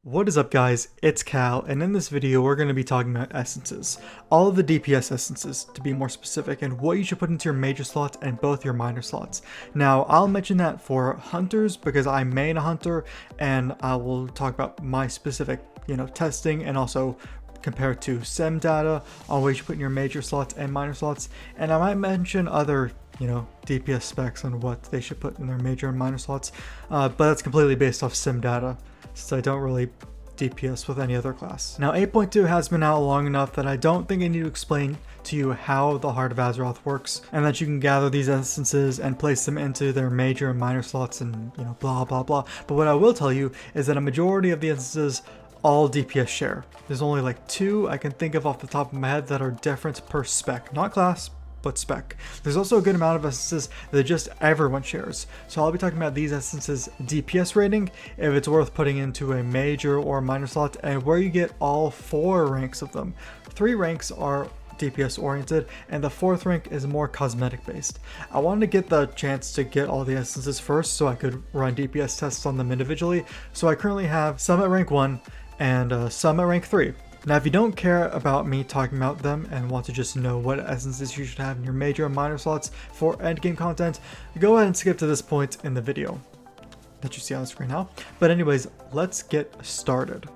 What is up guys, it's Cal, and in this video we're going to be talking about essences. All of the DPS essences, to be more specific, and what you should put into your major slot and both your minor slots. Now, I'll mention that for hunters because I main a hunter, and I will talk about my specific, testing and also compare to SIM data on what you should put in your major slots and minor slots. And I might mention other DPS specs on what they should put in their major and minor slots, but that's completely based off SIM data, since I don't really DPS with any other class. Now 8.2 has been out long enough that I don't think I need to explain to you how the Heart of Azeroth works, and that you can gather these essences and place them into their major and minor slots and blah blah blah. But what I will tell you is that a majority of the essences all DPS share. There's only like two I can think of off the top of my head that are different per spec, not class, but spec. There's also a good amount of essences that just everyone shares. So I'll be talking about these essences DPS rating, if it's worth putting into a major or minor slot, and where you get all 4 ranks of them. 3 ranks are DPS oriented, and the 4th rank is more cosmetic based. I wanted to get the chance to get all the essences first so I could run DPS tests on them individually. So I currently have some at rank 1 and some at rank 3. Now, if you don't care about me talking about them and want to just know what essences you should have in your major and minor slots for endgame content, go ahead and skip to this point in the video that you see on the screen now. But anyways, let's get started.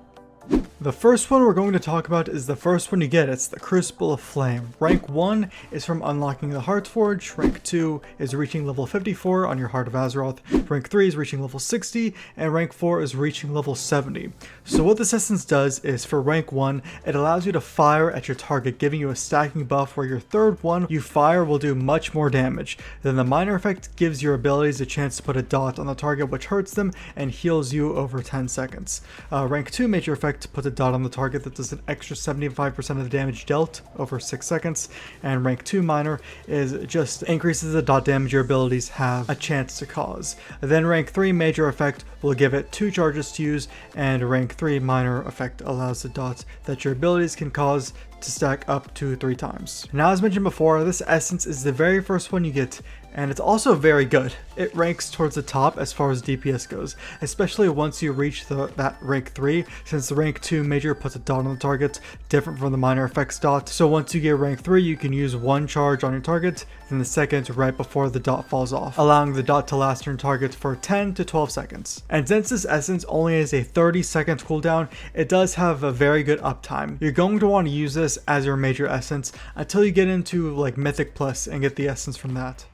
The first one we're going to talk about is the first one you get. It's the Crucible of Flame. Rank 1 is from unlocking the Heartforge, rank 2 is reaching level 54 on your Heart of Azeroth, rank 3 is reaching level 60, and rank 4 is reaching level 70. So what this essence does is, for rank 1, it allows you to fire at your target, giving you a stacking buff where your third one you fire will do much more damage. Then the minor effect gives your abilities a chance to put a dot on the target, which hurts them and heals you over 10 seconds. Rank 2 major effect puts a dot on the target that does an extra 75% of the damage dealt over 6 seconds, and rank 2 minor is just increases the dot damage your abilities have a chance to cause. Then rank 3 major effect will give it 2 charges to use, and rank 3 minor effect allows the dots that your abilities can cause to stack up to 3 times. Now, as mentioned before, this essence is the very first one you get, and it's also very good. It ranks towards the top as far as DPS goes, especially once you reach that rank 3, since the rank 2 major puts a dot on the target, different from the minor effects dot. So once you get rank 3, you can use 1 charge on your target, then the second right before the dot falls off, allowing the dot to last on your target for 10 to 12 seconds. And since this essence only has a 30-second cooldown, it does have a very good uptime. You're going to want to use this as your major essence until you get into like Mythic Plus and get the essence from that.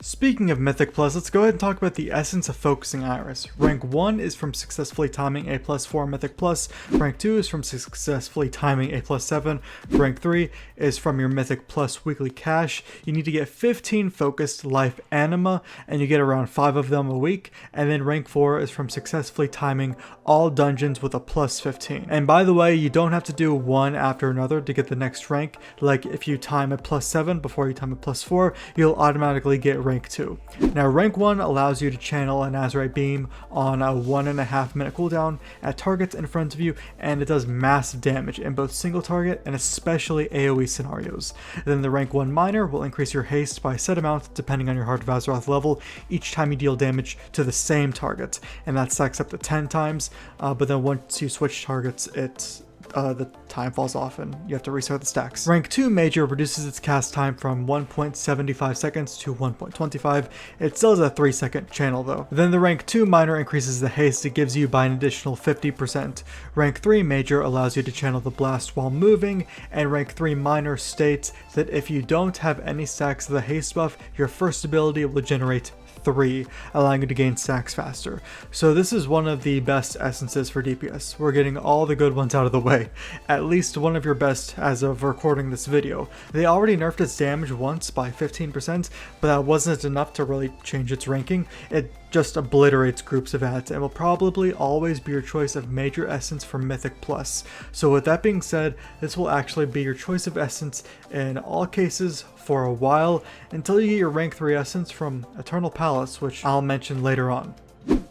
Speaking of Mythic Plus, let's go ahead and talk about the essence of Focusing Iris. Rank 1 is from successfully timing a +4 Mythic Plus, rank 2 is from successfully timing a +7, rank 3 is from your Mythic Plus weekly cash. You need to get 15 focused life anima, and you get around 5 of them a week, and then rank 4 is from successfully timing all dungeons with a +15. And by the way, you don't have to do one after another to get the next rank. Like if you time a +7 before you time a +4, you'll automatically get rank 2. Now rank 1 allows you to channel an Azerite Beam on a 1.5 minute cooldown at targets in front of you, and it does massive damage in both single target and especially AoE scenarios. Then the rank 1 minor will increase your haste by a set amount depending on your Heart of Azeroth level each time you deal damage to the same target, and that stacks up to 10 times, but then once you switch targets, the time falls off and you have to restart the stacks. Rank 2 major reduces its cast time from 1.75 seconds to 1.25. It still has a 3-second channel though. Then the rank 2 minor increases the haste it gives you by an additional 50%. Rank 3 major allows you to channel the blast while moving, and rank 3 minor states that if you don't have any stacks of the haste buff, your first ability will generate 3, allowing you to gain stacks faster. So this is one of the best essences for DPS. We're getting all the good ones out of the way. At least one of your best as of recording this video. They already nerfed its damage once by 15%, but that wasn't enough to really change its ranking. It just obliterates groups of ads and will probably always be your choice of major essence for Mythic Plus. So with that being said, this will actually be your choice of essence in all cases for a while, until you get your rank 3 essence from Eternal Palace, which I'll mention later on.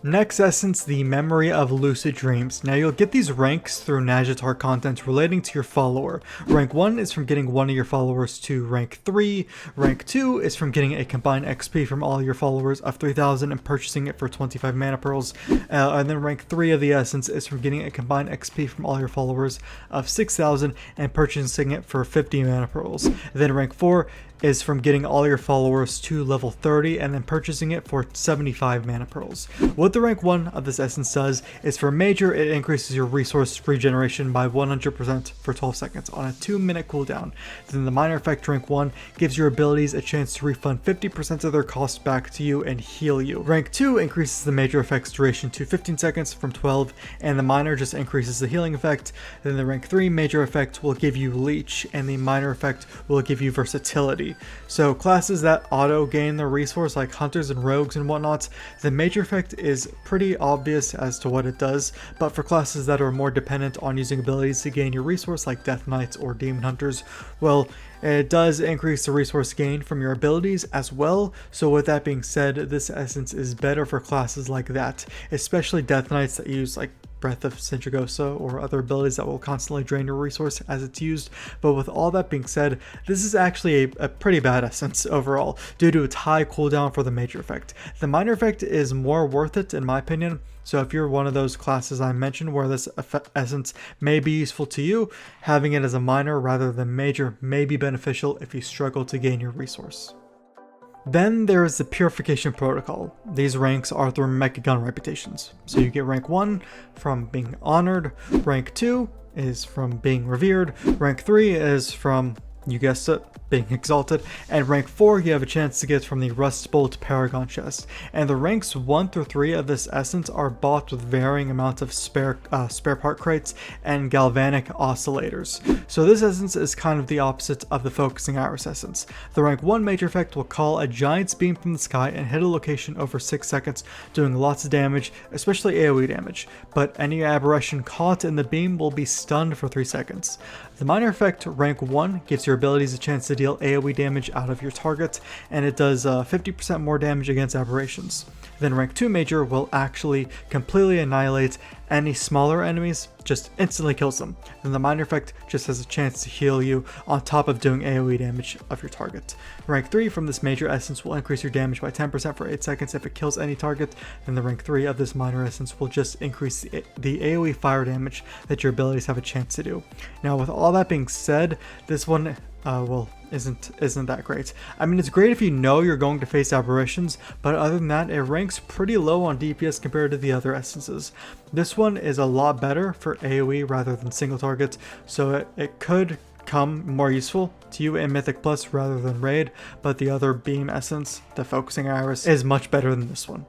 Next essence, the Memory of Lucid Dreams. Now you'll get these ranks through Nazjatar content relating to your follower. Rank 1 is from getting one of your followers to rank 3. Rank 2 is from getting a combined XP from all your followers of 3,000 and purchasing it for 25 mana pearls. And then rank 3 of the essence is from getting a combined XP from all your followers of 6,000 and purchasing it for 50 mana pearls. Then rank 4 is from getting all your followers to level 30 and then purchasing it for 75 mana pearls. What the rank 1 of this essence does is for major, it increases your resource regeneration by 100% for 12 seconds on a 2-minute cooldown. Then the minor effect rank 1 gives your abilities a chance to refund 50% of their cost back to you and heal you. Rank 2 increases the major effect's duration to 15 seconds from 12, and the minor just increases the healing effect. Then the rank 3 major effect will give you leech, and the minor effect will give you versatility. So classes that auto gain their resource like hunters and rogues and whatnot, the major effect is pretty obvious as to what it does, but for classes that are more dependent on using abilities to gain your resource like death knights or demon hunters, well, it does increase the resource gain from your abilities as well. So with that being said, this essence is better for classes like that, especially death knights that use like Breath of Sindragosa or other abilities that will constantly drain your resource as it's used. But with all that being said, this is actually a pretty bad essence overall due to its high cooldown for the major effect. The minor effect is more worth it in my opinion. So if you're one of those classes I mentioned where this essence may be useful to you, having it as a minor rather than major may be beneficial if you struggle to gain your resource. Then there is the Purification Protocol. These ranks are through Mechagun reputations. So you get rank 1 from being honored, rank 2 is from being revered, rank 3 is from, you guessed it, being exalted, and rank 4 you have a chance to get from the Rustbolt Paragon chest. And the ranks 1 through 3 of this essence are bought with varying amounts of spare part crates and galvanic oscillators. So this essence is kind of the opposite of the Focusing Iris essence. The rank 1 major effect will call a giant's beam from the sky and hit a location over 6 seconds, doing lots of damage, especially AoE damage, but any aberration caught in the beam will be stunned for 3 seconds. The minor effect rank 1 gives your abilities a chance to deal AoE damage out of your target, and it does 50% more damage against aberrations. Then rank 2 major will actually completely annihilate any smaller enemies, just instantly kills them. Then the minor effect just has a chance to heal you on top of doing AoE damage of your target. Rank 3 from this major essence will increase your damage by 10% for 8 seconds if it kills any target. Then the rank 3 of this minor essence will just increase the AoE fire damage that your abilities have a chance to do. Now with all that being said, this one isn't that great. I mean, it's great if you know you're going to face aberrations, but other than that, it ranks pretty low on DPS compared to the other essences. This one is a lot better for AoE rather than single target, so it could come more useful to you in Mythic Plus rather than Raid, but the other beam essence, the Focusing Iris, is much better than this one.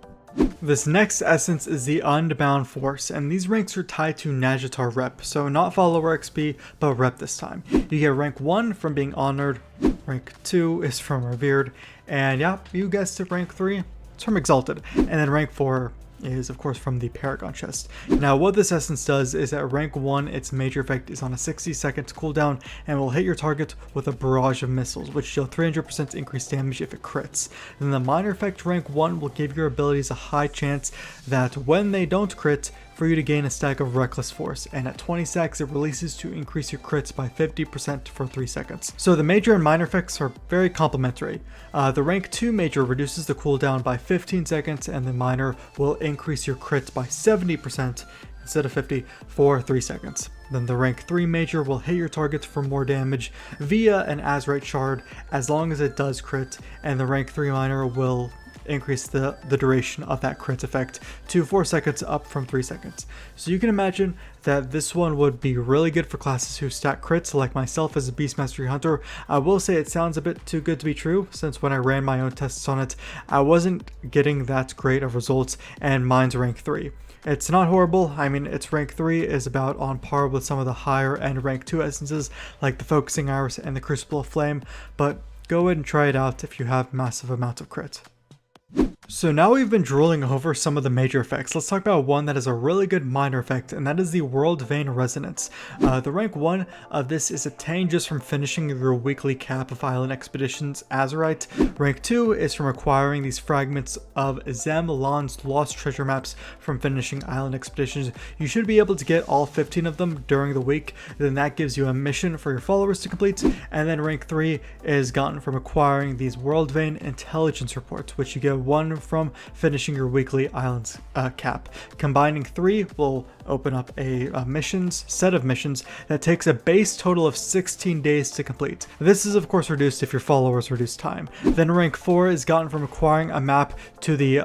This next essence is the Unbound Force, and these ranks are tied to Nazjatar rep, so not follower XP, but rep this time. You get rank 1 from being honored, rank 2 is from revered, and yeah, you guessed it, rank 3, it's from exalted, and then rank 4 is of course from the Paragon chest. Now what this essence does is at rank 1 its major effect is on a 60-second cooldown and will hit your target with a barrage of missiles which deal 300% increased damage if it crits. Then the minor effect rank 1 will give your abilities a high chance that when they don't crit, for you to gain a stack of Reckless Force, and at 20 stacks it releases to increase your crits by 50% for 3 seconds. So the major and minor effects are very complementary. The rank 2 major reduces the cooldown by 15 seconds and the minor will increase your crits by 70% instead of 50 for 3 seconds. Then the rank 3 major will hit your targets for more damage via an Azerite shard as long as it does crit, and the rank 3 minor will increase the duration of that crit effect to 4 seconds up from 3 seconds. So you can imagine that this one would be really good for classes who stack crits like myself as a Beast Mastery Hunter. I will say it sounds a bit too good to be true, since when I ran my own tests on it, I wasn't getting that great of results, and mine's rank 3. It's not horrible. I mean, its rank 3 is about on par with some of the higher end rank 2 essences like the Focusing Iris and the Crucible of Flame, but go ahead and try it out if you have massive amounts of crit. So now we've been drooling over some of the major effects. Let's talk about one that has a really good minor effect, and that is the World Vein Resonance. The rank 1 of this is attained just from finishing your weekly cap of Island Expeditions Azurite. Rank 2 is from acquiring these fragments of Zem Lan's Lost Treasure Maps from finishing Island Expeditions. You should be able to get all 15 of them during the week. Then that gives you a mission for your followers to complete. And then rank 3 is gotten from acquiring these World Vein Intelligence Reports, which you get one from finishing your weekly islands cap. Combining 3 will open up a set of missions that takes a base total of 16 days to complete. This is of course reduced if your followers reduce time. Then rank 4 is gotten from acquiring a map to the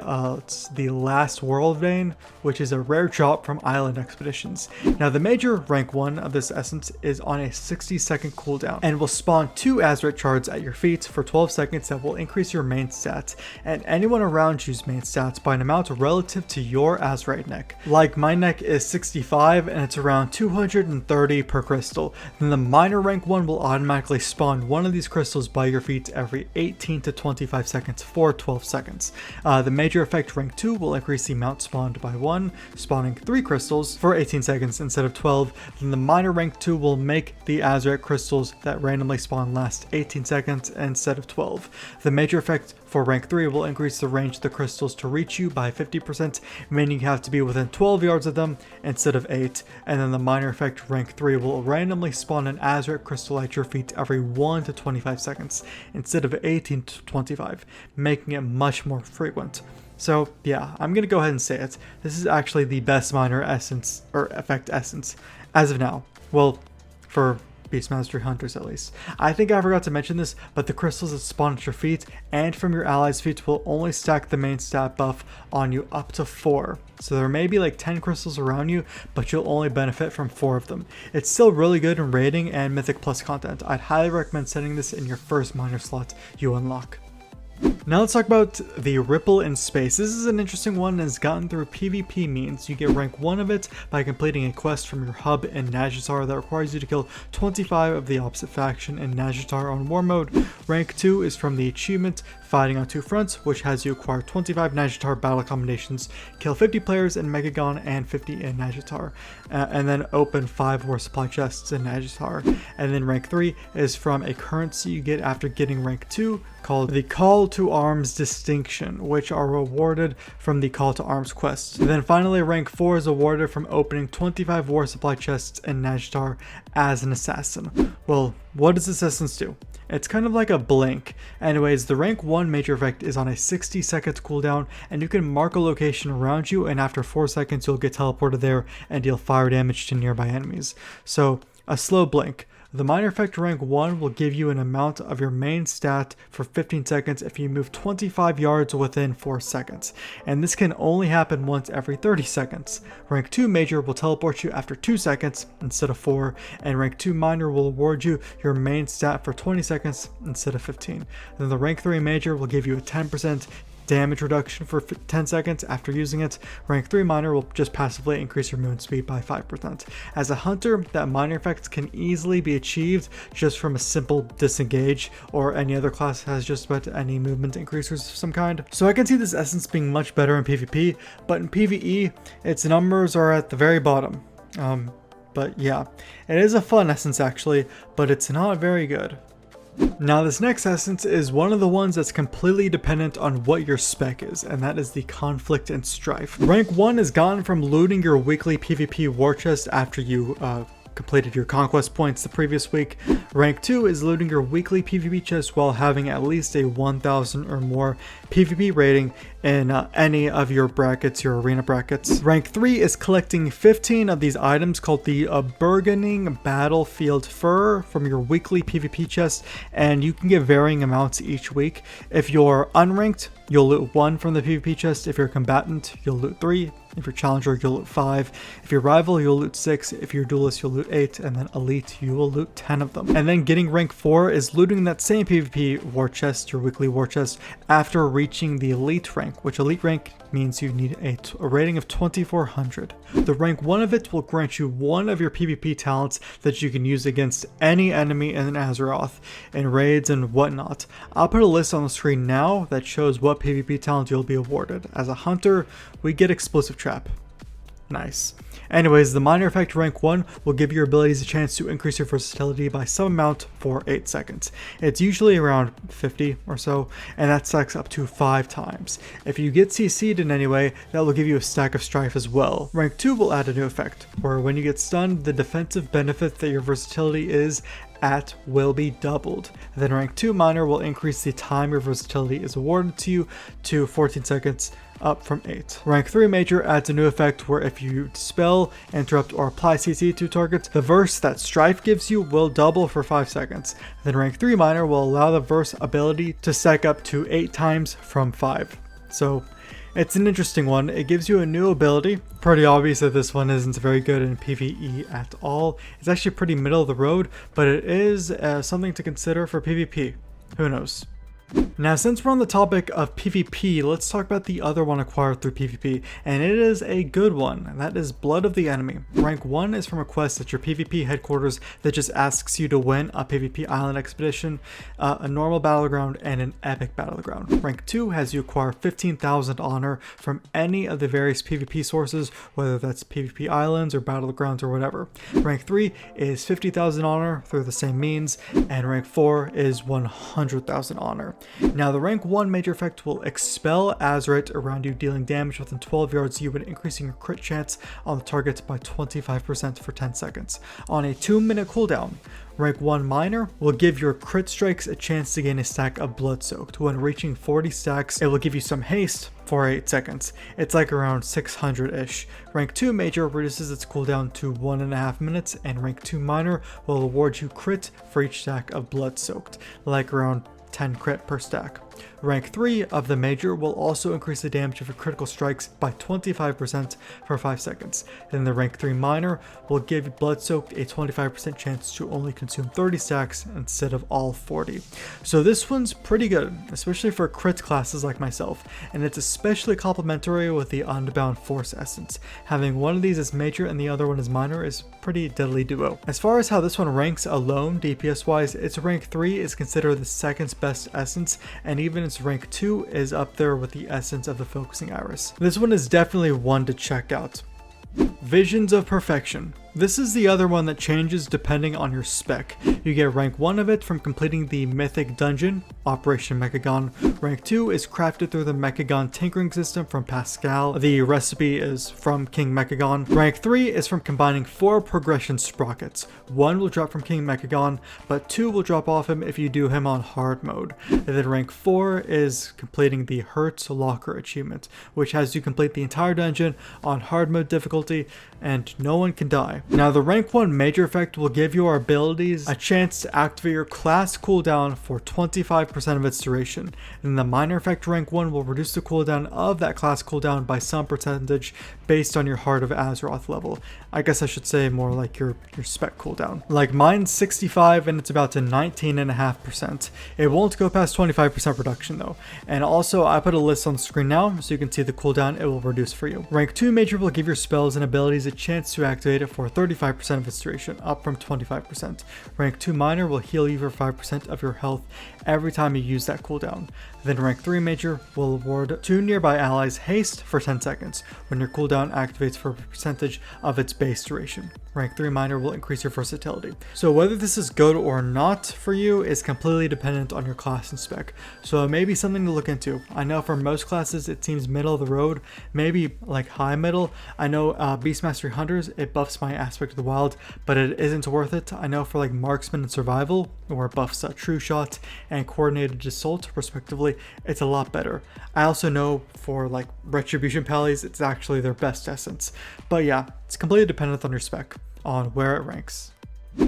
last World Vein, which is a rare drop from Island Expeditions. Now the major rank 1 of this essence is on a 60-second cooldown and will spawn 2 Azurite shards at your feet for 12 seconds that will increase your main stat and anyone around you's main stats by an amount relative to your Azurite neck. Like my neck is 65 and it's around 230 per crystal. Then the minor rank 1 will automatically spawn one of these crystals by your feet every 18 to 25 seconds for 12 seconds. The major effect rank 2 will increase the amount spawned by 1, spawning 3 crystals for 18 seconds instead of 12. Then the minor rank 2 will make the Azurite crystals that randomly spawn last 18 seconds instead of 12. The major effect for rank 3 will increase the range of the crystals to reach you by 50%, meaning you have to be within 12 yards of them instead of 8. And then the minor effect rank 3 will randomly spawn an Azurite crystal at your feet every 1 to 25 seconds instead of 18 to 25, making it much more frequent. So yeah, I'm gonna go ahead and say it. This is actually the best minor essence or effect essence as of now. Well, for Beast Mastery Hunters at least. I think I forgot to mention this, but the crystals that spawn at your feet and from your allies' feet will only stack the main stat buff on you up to 4. So there may be like 10 crystals around you, but you'll only benefit from 4 of them. It's still really good in raiding and Mythic Plus content. I'd highly recommend setting this in your first minor slot you unlock. Now let's talk about the Ripple in Space. This is an interesting one and is gotten through PvP means. You get rank 1 of it by completing a quest from your hub in Nazjatar that requires you to kill 25 of the opposite faction in Nazjatar on war mode. Rank 2 is from the achievement Fighting on Two Fronts, which has you acquire 25 Nazjatar battle combinations, kill 50 players in Megagon and 50 in Nazjatar, and then open 5 war supply chests in Nazjatar. And then rank 3 is from a currency you get after getting rank 2 called the Call to Arms Distinction, which are rewarded from the Call to Arms quests. And then finally rank 4 is awarded from opening 25 war supply chests in Nazjatar as an assassin. Well, what does this essence do? It's kind of like a blink. Anyways, the rank 1 major effect is on a 60 seconds cooldown and you can mark a location around you and after 4 seconds you'll get teleported there and deal fire damage to nearby enemies. So a slow blink. The minor effect rank 1 will give you an amount of your main stat for 15 seconds if you move 25 yards within 4 seconds, and this can only happen once every 30 seconds. Rank 2 major will teleport you after 2 seconds instead of 4, and rank 2 minor will award you your main stat for 20 seconds instead of 15. Then the rank 3 major will give you a 10% damage reduction for 10 seconds after using it. Rank 3 minor will just passively increase your movement speed by 5%. As a hunter, that minor effect can easily be achieved just from a simple disengage, or any other class has just about any movement increasers of some kind. So I can see this essence being much better in PvP, but in PvE, its numbers are at the very bottom. But yeah, it is a fun essence actually, but it's not very good. Now this next essence is one of the ones that's completely dependent on what your spec is, and that is the Conflict and Strife. Rank 1 is gotten from looting your weekly PvP war chest after you completed your conquest points the previous week. Rank 2 is looting your weekly PvP chest while having at least a 1000 or more PvP rating in any of your brackets, your arena brackets. Rank 3 is collecting 15 of these items called the Burgeoning Battlefield Fur from your weekly PvP chest, and you can get varying amounts each week. If you're unranked, you'll loot 1 from the PvP chest. If you're a combatant, you'll loot 3. If you're challenger, you'll loot 5. If you're rival, you'll loot 6. If you're duelist, you'll loot 8. And then elite, you will loot 10 of them. And then getting rank 4 is looting that same PvP war chest, your weekly war chest, after reaching the elite rank, rank, which elite rank means you need a rating of 2400. The rank 1 of it will grant you one of your PvP talents that you can use against any enemy in Azeroth, in raids and whatnot. I'll put a list on the screen now that shows what PvP talent you'll be awarded. As a hunter, we get Explosive Trap. Nice. Anyways, the minor effect rank 1 will give your abilities a chance to increase your versatility by some amount for 8 seconds. It's usually around 50 or so, and that stacks up to 5 times. If you get CC'd in any way, that will give you a stack of strife as well. Rank 2 will add a new effect, where when you get stunned, the defensive benefit that your versatility is at will be doubled. Then rank 2 minor will increase the time your versatility is awarded to you to 14 seconds, up from 8. Rank 3 major adds a new effect where if you dispel, interrupt, or apply CC to targets, the verse that Strife gives you will double for 5 seconds. Then rank 3 minor will allow the verse ability to stack up to 8 times from 5. So it's an interesting one. It gives you a new ability. Pretty obvious that this one isn't very good in PvE at all. It's actually pretty middle of the road, but it is something to consider for PvP. Who knows? Now, since we're on the topic of PvP, let's talk about the other one acquired through PvP, and it is a good one, and that is Blood of the Enemy. Rank 1 is from a quest at your PvP headquarters that just asks you to win a PvP island expedition, a normal battleground, and an epic battleground. Rank 2 has you acquire 15,000 honor from any of the various PvP sources, whether that's PvP islands or battlegrounds or whatever. Rank 3 is 50,000 honor through the same means, and rank 4 is 100,000 honor. Now, the rank 1 major effect will expel Azerite around you, dealing damage within 12 yards of you and increasing your crit chance on the target by 25% for 10 seconds. On a 2-minute cooldown, rank 1 minor will give your crit strikes a chance to gain a stack of Blood Soaked. When reaching 40 stacks, it will give you some haste for 8 seconds. It's like around 600-ish. Rank 2 major reduces its cooldown to 1.5 minutes, and rank 2 minor will award you crit for each stack of Blood Soaked, like around 10 crit per stack. Rank 3 of the major will also increase the damage of your critical strikes by 25% for 5 seconds. Then the rank 3 minor will give Blood Soaked a 25% chance to only consume 30 stacks instead of all 40. So this one's pretty good, especially for crit classes like myself, and it's especially complementary with the Unbound Force essence. Having one of these as major and the other one as minor is pretty deadly duo. As far as how this one ranks alone DPS wise, its rank 3 is considered the second best essence, and even its rank 2 is up there with the essence of the Focusing Iris. This one is definitely one to check out. Visions of Perfection. This is the other one that changes depending on your spec. You get rank 1 of it from completing the mythic dungeon, Operation Mechagon. Rank 2 is crafted through the Mechagon tinkering system from Pascal. The recipe is from King Mechagon. Rank 3 is from combining 4 progression sprockets. 1 will drop from King Mechagon, but 2 will drop off him if you do him on hard mode. And then rank 4 is completing the Hertz Locker achievement, which has you complete the entire dungeon on hard mode difficulty, and no one can die. Now, the rank 1 major effect will give your abilities a chance to activate your class cooldown for 25% of its duration. And the minor effect rank 1 will reduce the cooldown of that class cooldown by some percentage based on your Heart of Azeroth level. I guess I should say more like your spec cooldown. Like mine's 65 and it's about to 19.5%. It won't go past 25% reduction though. And also I put a list on the screen now so you can see the cooldown it will reduce for you. Rank 2 major will give your spells and abilities a chance to activate it for 35% of its duration, up from 25%. Rank 2 minor will heal you for 5% of your health every time you use that cooldown. Then rank 3 major will award 2 nearby allies haste for 10 seconds when your cooldown activates for a percentage of its base duration. Rank 3 minor will increase your versatility. So whether this is good or not for you is completely dependent on your class and spec. So it may be something to look into. I know for most classes it seems middle of the road, maybe like high middle. I know Beast Mastery Hunters, it buffs my Aspect of the Wild, but it isn't worth it. I know for like Marksman and Survival, where it buffs True Shot and Coordinated Assault respectively, it's a lot better. I also know for like Retribution Pallies, it's actually their best essence. But yeah, it's completely dependent on your spec, on where it ranks.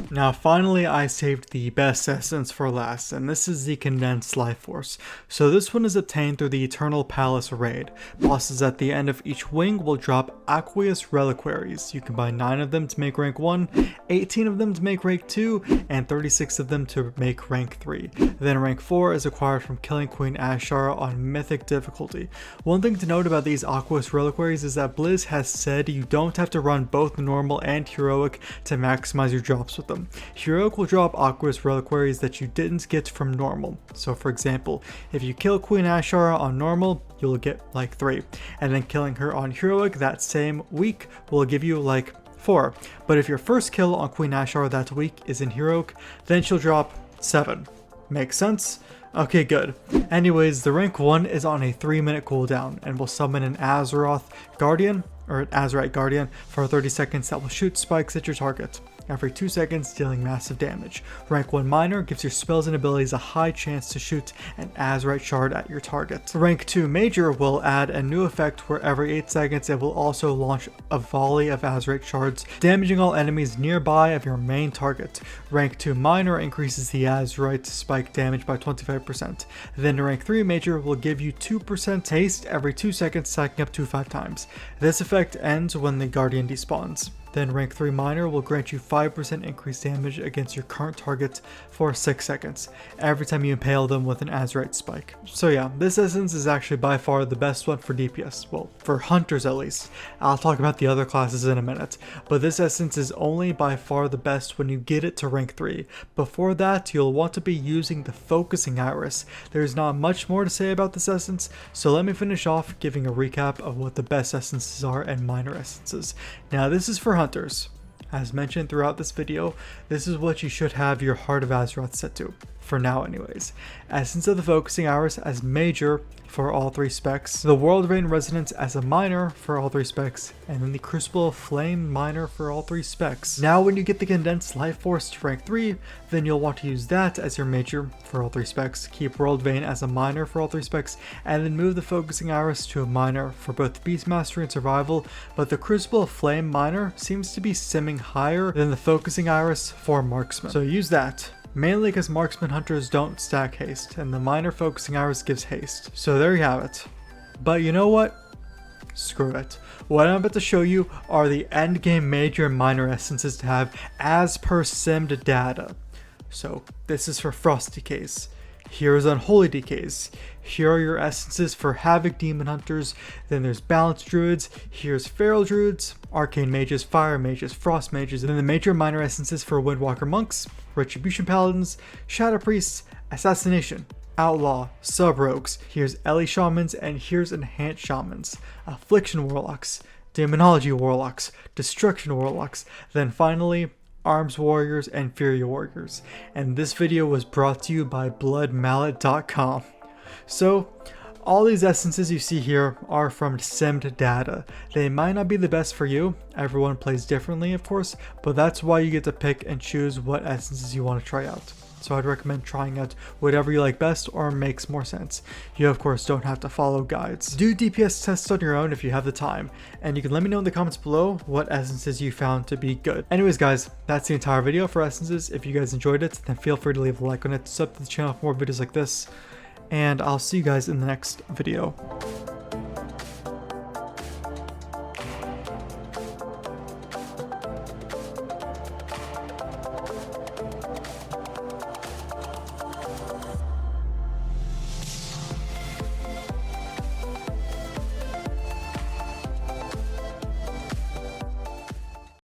Now finally I saved the best essence for last, and this is the Condensed Life Force. So this one is obtained through the Eternal Palace raid. Bosses at the end of each wing will drop Aqueous Reliquaries. You can buy 9 of them to make rank 1, 18 of them to make rank 2, and 36 of them to make rank 3. Then rank 4 is acquired from killing Queen Azshara on Mythic difficulty. One thing to note about these Aqueous Reliquaries is that Blizz has said you don't have to run both normal and heroic to maximize your drops with them. Heroic will drop Aqueous Reliquaries that you didn't get from normal. So for example, if you kill Queen Azshara on normal, you'll get like 3, and then killing her on heroic that same week will give you like 4. But if your first kill on Queen Azshara that week is in heroic, then she'll drop 7. Makes sense? Okay, good. Anyways, the rank 1 is on a 3-minute cooldown and will summon an Azerite Guardian for 30 seconds that will shoot spikes at your target. Every 2 seconds, dealing massive damage. Rank 1 Minor gives your spells and abilities a high chance to shoot an Azerite shard at your target. Rank 2 Major will add a new effect where every 8 seconds it will also launch a volley of Azerite shards, damaging all enemies nearby of your main target. Rank 2 Minor increases the Azerite spike damage by 25%. Then Rank 3 Major will give you 2% haste every 2 seconds, stacking up to 5 times. This effect ends when the Guardian despawns. Then rank 3 Minor will grant you 5% increased damage against your current target for 6 seconds, every time you impale them with an Azerite spike. So yeah, this essence is actually by far the best one for DPS, well, for hunters at least. I'll talk about the other classes in a minute, but this essence is only by far the best when you get it to rank 3. Before that, you'll want to be using the Focusing Iris. There's not much more to say about this essence, so let me finish off giving a recap of what the best essences are and minor essences. Now this is for hunters. As mentioned throughout this video, this is what you should have your Heart of Azeroth set to, for now anyways. Essence of the Focusing Iris as major for all 3 specs, the Worldreign Resonance as a minor for all 3 specs, and then the Crucible of Flame minor for all 3 specs. Now when you get the Condensed Life Force to rank 3, then you'll want to use that as your major for all 3 specs, keep Worldvein as a minor for all 3 specs, and then move the Focusing Iris to a minor for both Beast Mastery and Survival, but the Crucible of Flame minor seems to be simming higher than the Focusing Iris for Marksman. So use that. Mainly because Marksman Hunters don't stack haste, and the minor Focusing Iris gives haste. So there you have it. But you know what? Screw it. What I'm about to show you are the endgame major and minor essences to have as per simmed data. So this is for Frost Decays. Here is Unholy Decays. Here are your essences for Havoc Demon Hunters. Then there's Balance Druids. Here's Feral Druids, Arcane Mages, Fire Mages, Frost Mages. And then the major and minor essences for Windwalker Monks, Retribution Paladins, Shadow Priests, Assassination, Outlaw, Sub-Rogues. Here's Ellie Shamans, and here's Enhanced Shamans, Affliction Warlocks, Demonology Warlocks, Destruction Warlocks. Then finally, Arms Warriors and Fury Warriors. And this video was brought to you by bloodmallet.com. So all these essences you see here are from simmed data. They might not be the best for you, everyone plays differently of course, but that's why you get to pick and choose what essences you want to try out. So I'd recommend trying out whatever you like best or makes more sense. You of course don't have to follow guides. Do DPS tests on your own if you have the time, and you can let me know in the comments below what essences you found to be good. Anyways guys, that's the entire video for essences. If you guys enjoyed it, then feel free to leave a like on it, sub to the channel for more videos like this, and I'll see you guys in the next video.